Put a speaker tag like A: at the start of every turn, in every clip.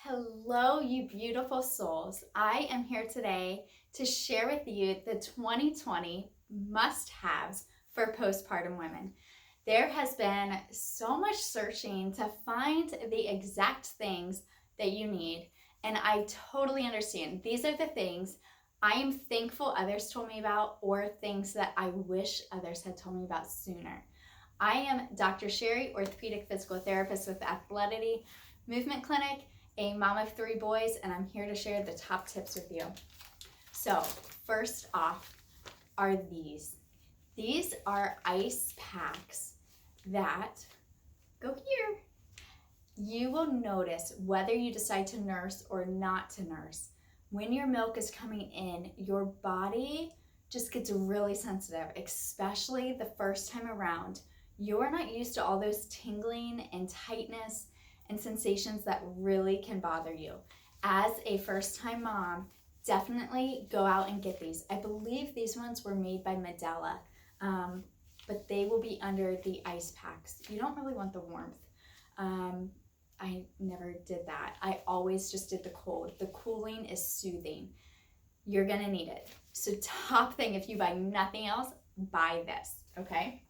A: Hello, you beautiful souls. I am here today to share with you the 2020 must haves for postpartum women. There has been so much searching to find the exact things that you need, and I totally understand. These are the things I am thankful others told me about, or things that I wish others had told me about sooner. I am Dr. Sherry, orthopedic physical therapist with Athletic Movement Clinic, a mom of 3 boys, and I'm here to share the top tips with you. So, first off are these. These are ice packs that go here. You will notice whether you decide to nurse or not to nurse. When your milk is coming in, your body just gets really sensitive, especially the first time around. You're not used to all those tingling and tightness and sensations that really can bother you. As a first-time mom, definitely go out and get these. I believe these ones were made by Medela, but they will be under the ice packs. You don't really want the warmth. I never did that. I always just did the cold. The cooling is soothing. You're gonna need it. So top thing, if you buy nothing else, buy this, okay?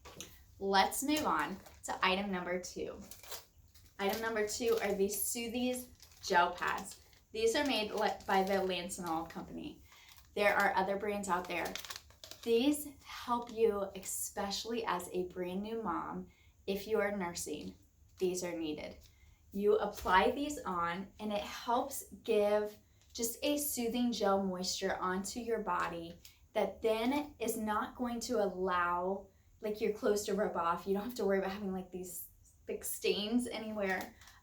A: Let's move on to item number 2. Item number 2 are these Soothies gel pads. These are made by the Lancinol company. There are other brands out there. These help you, especially as a brand new mom. If you are nursing, these are needed. You apply these on and it helps give just a soothing gel moisture onto your body that then is not going to allow like your clothes to rub off. You don't have to worry about having like these big stains anywhere.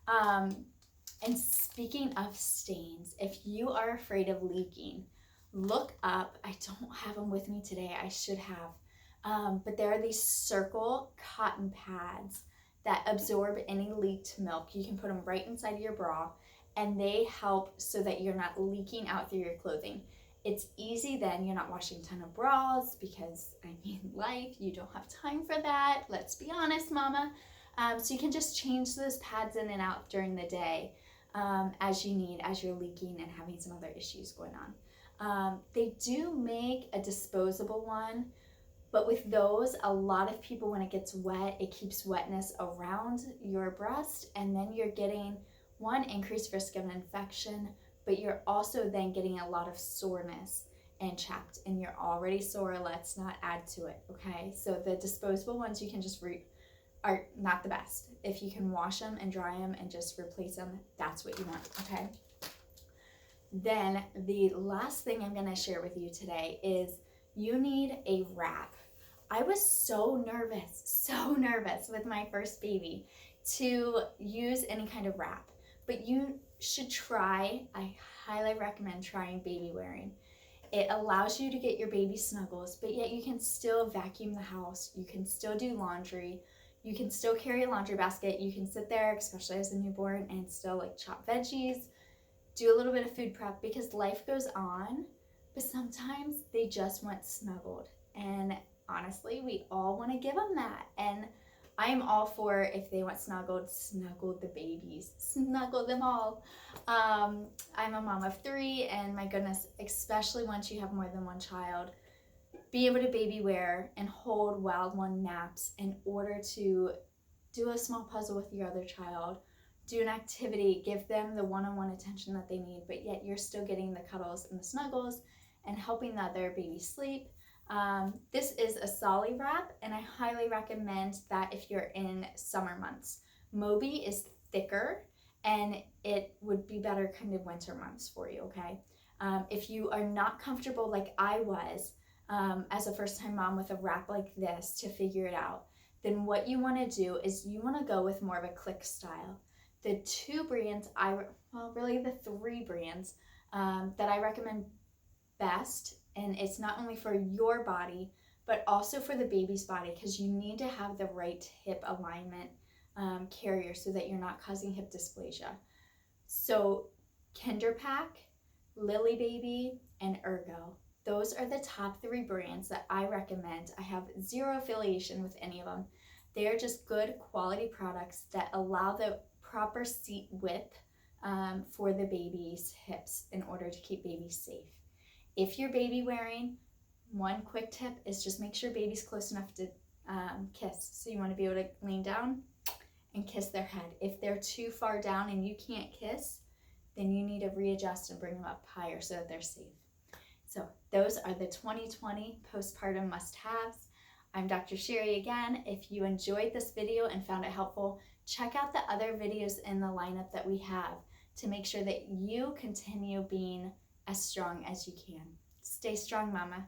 A: And speaking of stains, if you are afraid of leaking, look up, I don't have them with me today, I should have, but there are these circle cotton pads that absorb any leaked milk. You can put them right inside of your bra and they help so that you're not leaking out through your clothing. It's easy then, you're not washing a ton of bras because, I mean, life, you don't have time for that. Let's be honest, mama. So you can just change those pads in and out during the day as you need, as you're leaking and having some other issues going on. They do make a disposable one, but with those, a lot of people, when it gets wet, it keeps wetness around your breast, and then you're getting, one, increased risk of an infection, but you're also then getting a lot of soreness and chapped, and you're already sore. Let's not add to it, okay? So the disposable ones you can just are not the best. If you can wash them and dry them and just replace them, that's what you want, okay? Then the last thing I'm gonna share with you today is you need a wrap. I was so nervous with my first baby to use any kind of wrap, but you should try, I highly recommend trying baby wearing. It allows you to get your baby snuggles, but yet you can still vacuum the house, you can still do laundry, you can still carry a laundry basket, you can sit there, especially as a newborn, and still like chop veggies, do a little bit of food prep, because life goes on, but sometimes they just want snuggled. And honestly, we all want to give them that. And I am all for, if they want snuggled, snuggle the babies, snuggle them all. I'm a mom of 3, and my goodness, especially once you have more than one child, be able to baby wear and hold wild one naps in order to do a small puzzle with your other child, do an activity, give them the one-on-one attention that they need, but yet you're still getting the cuddles and the snuggles and helping the other baby sleep. This is a Solly wrap, and I highly recommend that if you're in summer months. Moby is thicker, and it would be better kind of winter months for you, okay? If you are not comfortable like I was as a first-time mom with a wrap like this to figure it out, then what you want to do is you want to go with more of a click style. The 2 brands, really the 3 brands that I recommend best, and it's not only for your body, but also for the baby's body, because you need to have the right hip alignment carrier so that you're not causing hip dysplasia. So Kinder Pack, Lily Baby, and Ergo. Those are the top 3 brands that I recommend. I have zero affiliation with any of them. They are just good quality products that allow the proper seat width for the baby's hips in order to keep babies safe. If you're baby wearing, one quick tip is just make sure baby's close enough to kiss. So you want to be able to lean down and kiss their head. If they're too far down and you can't kiss, then you need to readjust and bring them up higher so that they're safe. So those are the 2020 postpartum must-haves. I'm Dr. Sherry again. If you enjoyed this video and found it helpful, check out the other videos in the lineup that we have to make sure that you continue being as strong as you can. Stay strong, mama.